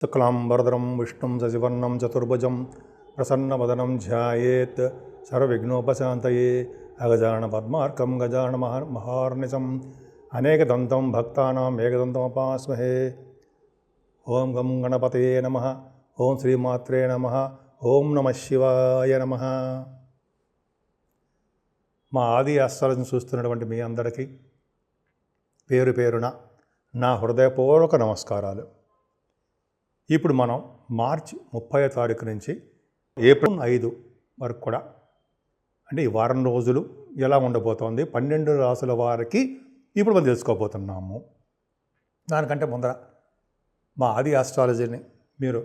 శుక్లాంబరధరం విష్ణుం శశివర్ణం చతుర్భుజం ప్రసన్నవదనం ధ్యాయేత్ సర్వవిఘ్నోపశాంతయే అగజానన పద్మార్కం గజానన మహార్నిశం అనేకదంతం భక్తానాం ఏకదంతముపాస్మహే. ఓం గం గణపతయే నమః. ఓం శ్రీమాత్రే నమః. ఓం నమః శివాయ నమః. మా ఆది ఆస్ట్రాలజీని చూస్తున్నటువంటి మీ అందరికీ పేరు పేరున నా హృదయపూర్వక నమస్కారాలు. ఇప్పుడు మనం మార్చి 30వ తారీఖు నుంచి ఏప్రిల్ 5 వరకు కూడా అంటే ఈ వారం రోజులు ఎలా ఉండబోతోంది 12 రాసుల వారికి ఇప్పుడు మనం తెలుసుకోబోతున్నాము. దానికంటే ముందర మా ఆది ఆస్ట్రాలజీని మీరు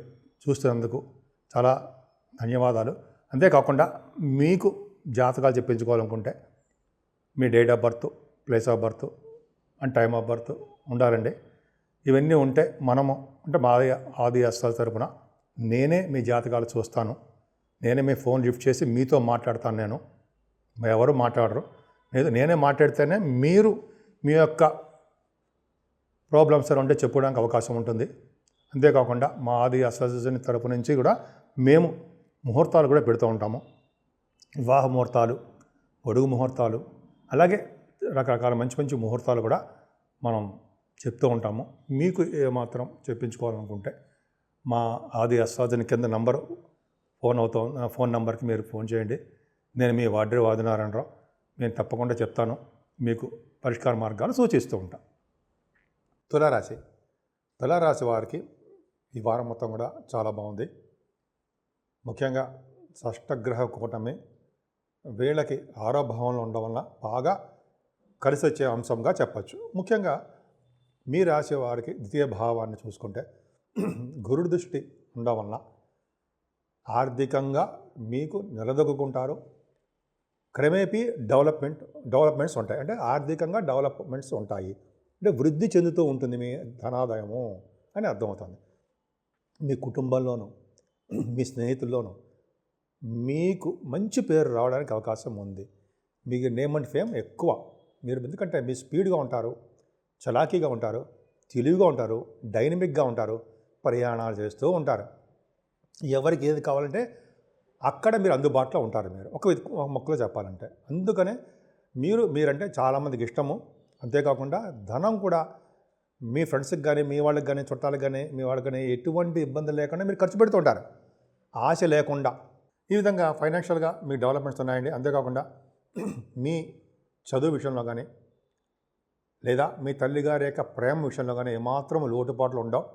చూస్తున్నందుకు చాలా ధన్యవాదాలు. అంతేకాకుండా మీకు జాతకాలు చెప్పించుకోవాలనుకుంటే మీ date of birth, place of birth and time of birth ఉండాలండి. ఇవన్నీ ఉంటే మనము అంటే మా ఆది ఆస్ట్రాలజీ తరపున నేనే మీ జాతకాలు చూస్తాను. నేనే మీ ఫోన్ లిఫ్ట్ చేసి మీతో మాట్లాడతాను. నేను ఎవరు మాట్లాడరు. నేనే మాట్లాడితేనే మీరు మీ యొక్క ప్రాబ్లమ్స్ ఉంటే చెప్పుకోవడానికి అవకాశం ఉంటుంది. అంతేకాకుండా మా ఆది ఆస్ట్రాలజీ తరపు నుంచి కూడా మేము ముహూర్తాలు కూడా పెడుతూ ఉంటాము. వివాహ ముహూర్తాలు, పొడుగు ముహూర్తాలు, అలాగే రకరకాల మంచి మంచి ముహూర్తాలు కూడా మనం చెప్తూ ఉంటాము. మీకు ఏమాత్రం చెప్పించుకోవాలనుకుంటే మా ఆది ఆస్ట్రాలజీ కింద నంబర్ ఫోన్ నెంబర్కి మీరు ఫోన్ చేయండి. నేను మీ వాడ్రే ఆదినారాయణరావు. నేను తప్పకుండా చెప్తాను, మీకు పరిష్కార మార్గాలు సూచిస్తూ ఉంటాను. తులారాశి వారికి ఈ వారం మొత్తం కూడా చాలా బాగుంది. ముఖ్యంగా షష్టగ్రహ కూటమి వీళ్ళకి 6వ భావంలో ఉండడం వల్ల బాగా కలిసి వచ్చే అంశంగా చెప్పచ్చు. ముఖ్యంగా మీ రాశి వారికి ద్వితీయ భావాన్ని చూసుకుంటే గురుడి దృష్టి ఉండడం వల్ల ఆర్థికంగా మీకు నిలదొక్కుంటారు. క్రమేపీ డెవలప్మెంట్స్ ఉంటాయి. అంటే ఆర్థికంగా డెవలప్మెంట్స్ ఉంటాయి. అంటే వృద్ధి చెందుతూ ఉంటుంది మీ ధనాదాయము అని అర్థమవుతుంది. మీ కుటుంబంలోనూ మీ స్నేహితుల్లోనూ మీకు మంచి పేరు రావడానికి అవకాశం ఉంది. మీకు నేమ్ అండ్ ఫేమ్ ఎక్కువ. మీరు ఎందుకంటే మీ స్పీడ్గా ఉంటారు, చలాకీగా ఉంటారు, తెలివిగా ఉంటారు, డైనమిక్గా ఉంటారు, ప్రయాణాలు చేస్తూ ఉంటారు. ఎవరికి ఏది కావాలంటే అక్కడ మీరు అందుబాటులో ఉంటారు. మీరు ఒక మొక్కలో చెప్పాలంటే అందుకనే మీరంటే చాలామందికి ఇష్టము. అంతేకాకుండా ధనం కూడా మీ ఫ్రెండ్స్కి కానీ, మీ వాళ్ళకి కానీ, చుట్టాలకు కానీ, మీ వాళ్ళకి కానీ ఎటువంటి ఇబ్బందులు లేకుండా మీరు ఖర్చు పెడుతూ ఉంటారు, ఆశ లేకుండా. ఈ విధంగా ఫైనాన్షియల్గా మీ డెవలప్మెంట్స్ ఉన్నాయండి. అంతేకాకుండా మీ చదువు విషయంలో కానీ, లేదా మీ తల్లిగారి యొక్క ప్రేమ విషయంలో కానీ ఏమాత్రం లోటుపాట్లు ఉండవు.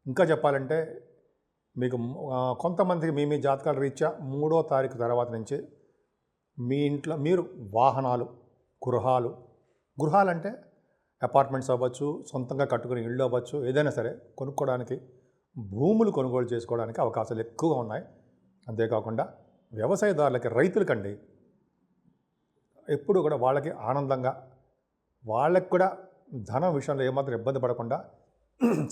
ఇంకా చెప్పాలంటే మీకు కొంతమందికి మీ జాతకాల రీత్యా 3వ తారీఖు తర్వాత నుంచి మీ ఇంట్లో మీరు వాహనాలు, గృహాలు అంటే అపార్ట్మెంట్స్ అవ్వచ్చు, సొంతంగా కట్టుకునే ఇళ్ళు అవ్వచ్చు, ఏదైనా సరే కొనుక్కోవడానికి, భూములు కొనుగోలు చేసుకోవడానికి అవకాశాలు ఎక్కువగా ఉన్నాయి. అంతేకాకుండా వ్యవసాయదారులకి, రైతులకండి ఎప్పుడు కూడా వాళ్ళకి ఆనందంగా, వాళ్ళకి కూడా ధనం విషయంలో ఏమాత్రం ఇబ్బంది పడకుండా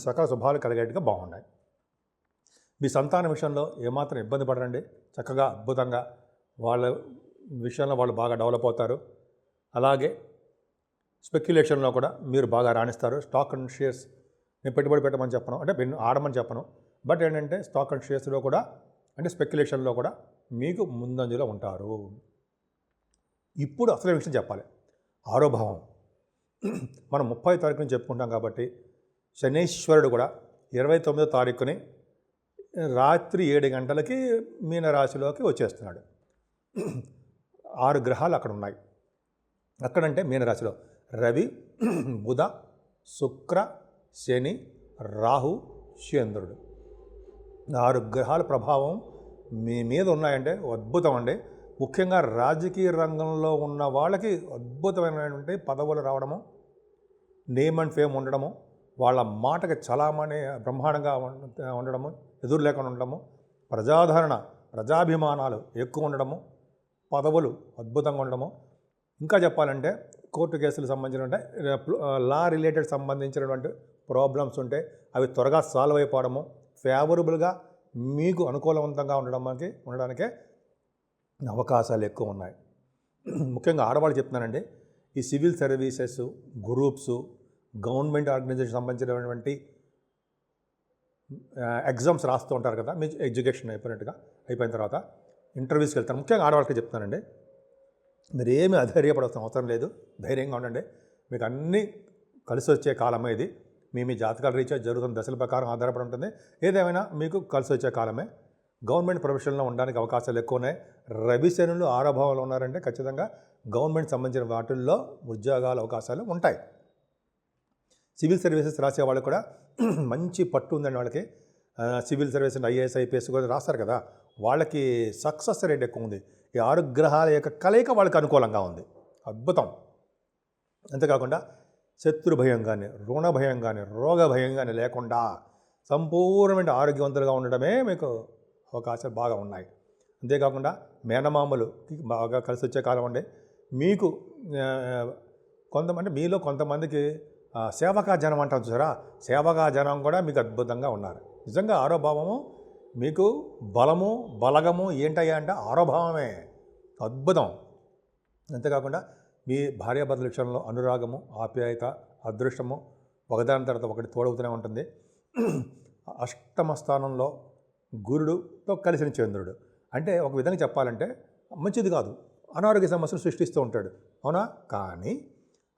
సకల శుభాలు కలిగేట్టుగా బాగున్నాయి. మీ సంతానం విషయంలో ఏమాత్రం ఇబ్బంది పడరండి. చక్కగా అద్భుతంగా వాళ్ళ విషయంలో వాళ్ళు బాగా డెవలప్ అవుతారు. అలాగే స్పెక్యులేషన్లో కూడా మీరు బాగా రాణిస్తారు. స్టాక్ అండ్ షేర్స్ నేను పెట్టుబడి పెట్టమని చెప్పను, అంటే ఆడమని చెప్పను. బట్ ఏంటంటే స్టాక్ అండ్ షేర్స్లో కూడా అంటే స్పెక్యులేషన్లో కూడా మీకు ముందంజలో ఉంటారు. ఇప్పుడు అసలు విషయం చెప్పాలి. 6వ భావం మనం 30వ తారీఖు నుంచి చెప్పుకుంటాం కాబట్టి శనీశ్వరుడు కూడా 29వ తారీఖుని రాత్రి 7 గంటలకి మీనరాశిలోకి వచ్చేస్తున్నాడు. 6 గ్రహాలు అక్కడ ఉన్నాయి. అక్కడంటే మీనరాశిలో రవి, బుధ, శుక్ర, శని, రాహు, చంద్రుడు 6 గ్రహాల ప్రభావం మీ మీద ఉన్నాయంటే అద్భుతం అండి. ముఖ్యంగా రాజకీయ రంగంలో ఉన్న వాళ్ళకి అద్భుతమైనటువంటి పదవులు రావడము, నేమ్ అండ్ ఫేమ్ ఉండడము, వాళ్ళ మాటకి చలామణి బ్రహ్మాండంగా ఉండడము, ఎదురు లేకుండా ఉండడము, ప్రజాదరణ, ప్రజాభిమానాలు ఎక్కువ ఉండడము, పదవులు అద్భుతంగా ఉండడము. ఇంకా చెప్పాలంటే కోర్టు కేసులకు సంబంధించిన లా రిలేటెడ్ సంబంధించినటువంటి ప్రాబ్లమ్స్ ఉంటే అవి త్వరగా సాల్వ్ అయిపోవడము, ఫేవరబుల్గా మీకు అనుకూలవంతంగా ఉండడానికే అవకాశాలు ఎక్కువ ఉన్నాయి. ముఖ్యంగా ఆడవాళ్ళు చెప్తున్నానండి, ఈ civil services, groups, government organization సంబంధించినటువంటి ఎగ్జామ్స్ రాస్తూ ఉంటారు కదా, మీ ఎడ్యుకేషన్ అయిపోయిన తర్వాత ఇంటర్వ్యూస్కి వెళ్తారు. ముఖ్యంగా ఆడవాళ్ళకి చెప్తానండి, మీరు ఏమీ అధైర్యపడాల్సిన అవసరం లేదు, ధైర్యంగా ఉండండి. మీకు అన్నీ కలిసి వచ్చే కాలమే ఇది. మీ జాతకాల రీత్యా జరుగుతున్న దశల ప్రకారం ఆధారపడి ఉంటుంది. ఏదేమైనా మీకు కలిసి వచ్చే కాలమే. గవర్నమెంట్ ప్రొఫెషన్లో ఉండడానికి అవకాశాలు ఎక్కువ ఉన్నాయి. రవి శనులు ఆరభావంలో ఉన్నారంటే ఖచ్చితంగా గవర్నమెంట్ సంబంధించిన వాటిల్లో ఉద్యోగాల అవకాశాలు ఉంటాయి. సివిల్ సర్వీసెస్ రాసే వాళ్ళు కూడా మంచి పట్టు ఉందండి వాళ్ళకి. సివిల్ సర్వీస్ ఐఏఎస్ ఐపీఎస్ కూడా రాస్తారు కదా, వాళ్ళకి సక్సెస్ రేట్ ఎక్కువ ఉంది. ఈ 6 గ్రహాల యొక్క కలయిక వాళ్ళకి అనుకూలంగా ఉంది. అద్భుతం. అంతేకాకుండా శత్రు భయం కానీ, రుణ భయం కానీ, రోగ భయం కానీ లేకుండా సంపూర్ణమైన ఆరోగ్యవంతులుగా ఉండడమే మీకు అవకాశాలు బాగా ఉన్నాయి. అంతేకాకుండా మేనమామలు బాగా కలిసి వచ్చే కాలం అండి. మీకు మీలో కొంతమందికి సేవకా జనం అంటారు చూసారా, సేవకా జనం కూడా మీకు అద్భుతంగా ఉన్నారు. నిజంగా ఆరోభావము మీకు బలము బలగము ఏంటయ్యా అంటే ఆరోభావమే. అద్భుతం. అంతేకాకుండా మీ భార్యాభర్తల విషయంలో అనురాగము, ఆప్యాయత, అదృష్టము ఒకదాని తర్వాత ఒకటి తోడవుతూనే ఉంటుంది. అష్టమ స్థానంలో గురుడుతో కలిసిన చంద్రుడు అంటే ఒక విధంగా చెప్పాలంటే మంచిది కాదు, అనారోగ్య సమస్యలు సృష్టిస్తూ ఉంటాడు, అవునా? కానీ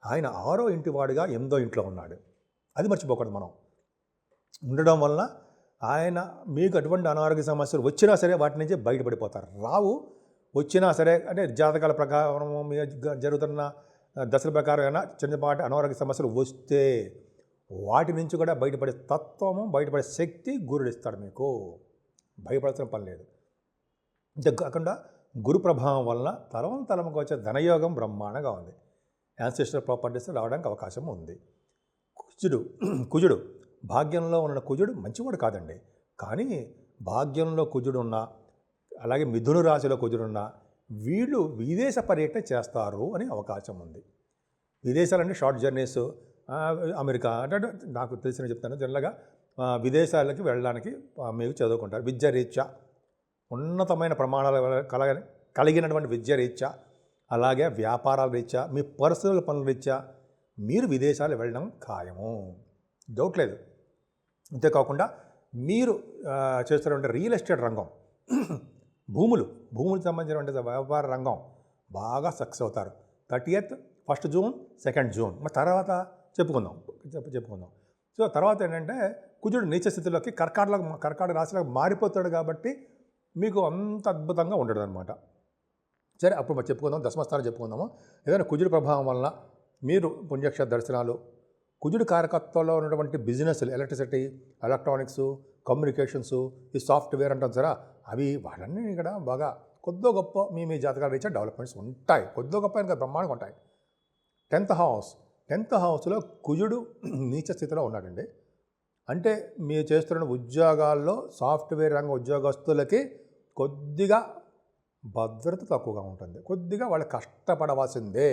ఆయన 6వ ఇంటి వాడిగా 8వ ఇంట్లో ఉన్నాడు. అది మర్చిపోకూడదు మనం. ఉండడం వలన ఆయన మీకు అటువంటి అనారోగ్య సమస్యలు వచ్చినా సరే వాటి నుంచి బయటపడిపోతారు. రావు, వచ్చినా సరే అంటే జాతకాల ప్రకారం జరుగుతున్న దశల ప్రకారం అయినా చిన్నపాటి అనారోగ్య సమస్యలు వస్తే వాటి నుంచి కూడా బయటపడే తత్వము, బయటపడే శక్తి గురుడు ఇస్తాడు మీకు. భయపడాల్సిన పని లేదు. ఇంత కాకుండా గురు ప్రభావం వలన తలముకు వచ్చే ధనయోగం బ్రహ్మాండంగా ఉంది. యాన్సెస్టర్ ప్రాపర్టీస్ రావడానికి అవకాశం ఉంది. కుజుడు భాగ్యంలో ఉన్న కుజుడు మంచివాడు కాదండి, కానీ భాగ్యంలో కుజుడు ఉన్నా, అలాగే మిథున రాశిలో కుజుడున్నా వీళ్ళు విదేశ పర్యటన చేస్తారు అని అవకాశం ఉంది. విదేశాలంటే షార్ట్ జర్నీస్, అమెరికా అంటే నాకు తెలిసిన చెప్తాను. జనరల్గా విదేశాలకి వెళ్ళడానికి మీరు చదువుకుంటారు. విద్యారీత్యా ఉన్నతమైన ప్రమాణాలు కలిగినటువంటి విద్యారీత్యా, అలాగే వ్యాపారాల రీత్యా, మీ పర్సనల్ పనుల రీత్యా మీరు విదేశాలు వెళ్ళడం ఖాయము, డౌట్ లేదు. అంతేకాకుండా మీరు చేస్తున్నటువంటి రియల్ ఎస్టేట్ రంగం, భూములకు సంబంధించినటువంటి వ్యాపార రంగం బాగా సక్సెస్ అవుతారు. 30th, 1st June, 2nd June మరి తర్వాత చెప్పుకుందాం. సో తర్వాత ఏంటంటే కుజుడు నీచ స్థితిలోకి కర్కాటక రాశిలోకి మారిపోతాడు కాబట్టి మీకు అంత అద్భుతంగా ఉండదు అనమాట. సరే, అప్పుడు చెప్పుకుందాం, దశమస్థానం చెప్పుకుందాము. ఏదైనా కుజుడు ప్రభావం వలన మీరు పుణ్యక్షేత్ర దర్శనాలు, కుజుడు కారకత్వంలో ఉన్నటువంటి బిజినెస్లు, ఎలక్ట్రిసిటీ, ఎలక్ట్రానిక్స్, కమ్యూనికేషన్స్, ఈ సాఫ్ట్వేర్ అంటాం సరే, అవి వాళ్ళన్నీ ఇక్కడ బాగా కొద్దో గొప్ప మీ జాతకాలు రీత్యా డెవలప్మెంట్స్ ఉంటాయి. కొద్దో గొప్ప ఇంకా బ్రహ్మాండంగా ఉంటాయి. 10th హౌస్లో కుజుడు నీచ స్థితిలో ఉన్నాడండి. అంటే మీరు చేస్తున్న ఉద్యోగాల్లో సాఫ్ట్వేర్ రంగ ఉద్యోగస్తులకి కొద్దిగా భద్రత తక్కువగా ఉంటుంది, కొద్దిగా వాళ్ళు కష్టపడవలసిందే.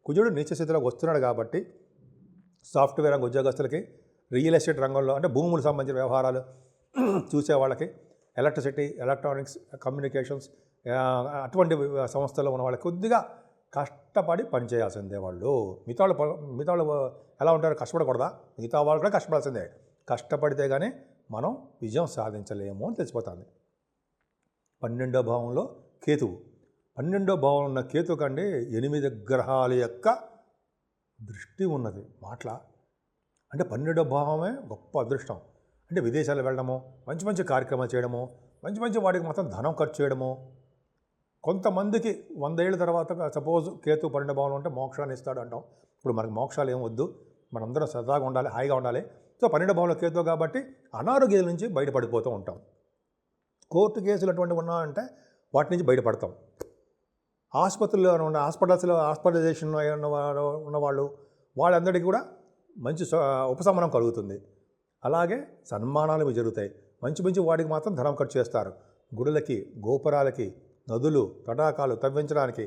కుజుడు నీచ స్థితిలోకి వస్తున్నాడు కాబట్టి సాఫ్ట్వేర్ రంగ ఉద్యోగస్తులకి, రియల్ ఎస్టేట్ రంగంలో అంటే భూములకు సంబంధించిన వ్యవహారాలు చూసే వాళ్ళకి, ఎలక్ట్రిసిటీ, ఎలక్ట్రానిక్స్, కమ్యూనికేషన్స్ అటువంటి సంస్థల్లో ఉన్న వాళ్ళకి కొద్దిగా కష్టపడి పనిచేయాల్సిందే వాళ్ళు. మిగతా వాళ్ళు ఎలా ఉంటారు, కష్టపడకూడదా? మిగతా వాళ్ళు కూడా కష్టపడాల్సిందే. కష్టపడితే కానీ మనం విజయం సాధించలేము అని తెలిసిపోతుంది. 12వ భావంలో కేతువు. 12వ భావంలో ఉన్న కేతు కంటే 8 గ్రహాల యొక్క దృష్టి ఉన్నది. అంటే 12వ భావమే గొప్ప అదృష్టం. అంటే విదేశాలు వెళ్ళడము, మంచి కార్యక్రమాలు చేయడము, మంచి వాటికి మొత్తం ధనం ఖర్చు చేయడము. కొంతమందికి 100 ఏళ్ళ తర్వాత సపోజ్ కేతు 12వ భావంలో ఉంటే మోక్షాన్ని ఇస్తాడు అంటాం. ఇప్పుడు మనకు మోక్షాలు ఏం వద్దు, మనందరం సరదాగా ఉండాలి, హాయిగా ఉండాలి. సో 12వ భావంలో కేతు కాబట్టి అనారోగ్యాల నుంచి బయటపడిపోతూ ఉంటాం. కోర్టు కేసులు అటువంటివి ఉన్నాయంటే వాటి నుంచి బయటపడతాం. ఆసుపత్రుల్లో ఉన్న హాస్పిటలైజేషన్ ఉన్నవాళ్ళు వాళ్ళందరికీ కూడా మంచి ఉపశమనం కలుగుతుంది. అలాగే సన్మానాలు జరుగుతాయి. మంచి వాటికి మాత్రం ధనం ఖర్చు చేస్తారు. గుడులకి, గోపురాలకి, నదులు, తటాకాలు తవ్వించడానికి,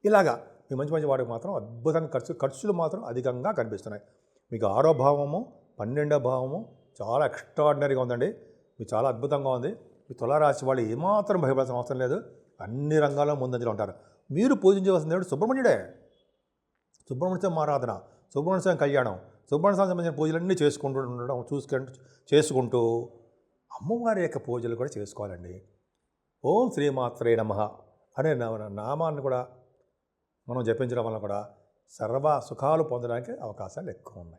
ఇలాగా మీ మంచి వాటికి మాత్రం అద్భుతంగా ఖర్చులు మాత్రం అధికంగా కనిపిస్తున్నాయి. మీకు 6వ భావము, 12వ భావము చాలా ఎక్స్ట్రాడినరీగా ఉందండి. మీకు చాలా అద్భుతంగా ఉంది. మీ తులారాశి వాళ్ళు ఏమాత్రం భయపడాల్సిన అవసరం లేదు. అన్ని రంగాల్లో ముందంజలో ఉంటారు. మీరు పూజించవలసిన దేవుడు సుబ్రహ్మణ్యుడే. సుబ్రహ్మణ్య స్వామి ఆరాధన, సుబ్రహ్మణ్య స్వామి కళ్యాణం, సుబ్రహ్మణ్య స్వామి సంబంధించిన పూజలన్నీ చేసుకుంటూ అమ్మవారి యొక్క పూజలు కూడా చేసుకోవాలండి. ఓం శ్రీమాత్రే నమః అనే నామాన్ని కూడా మనం జపించడం వల్ల కూడా సర్వ సుఖాలు పొందడానికి అవకాశాలు ఎక్కువ ఉన్నాయి.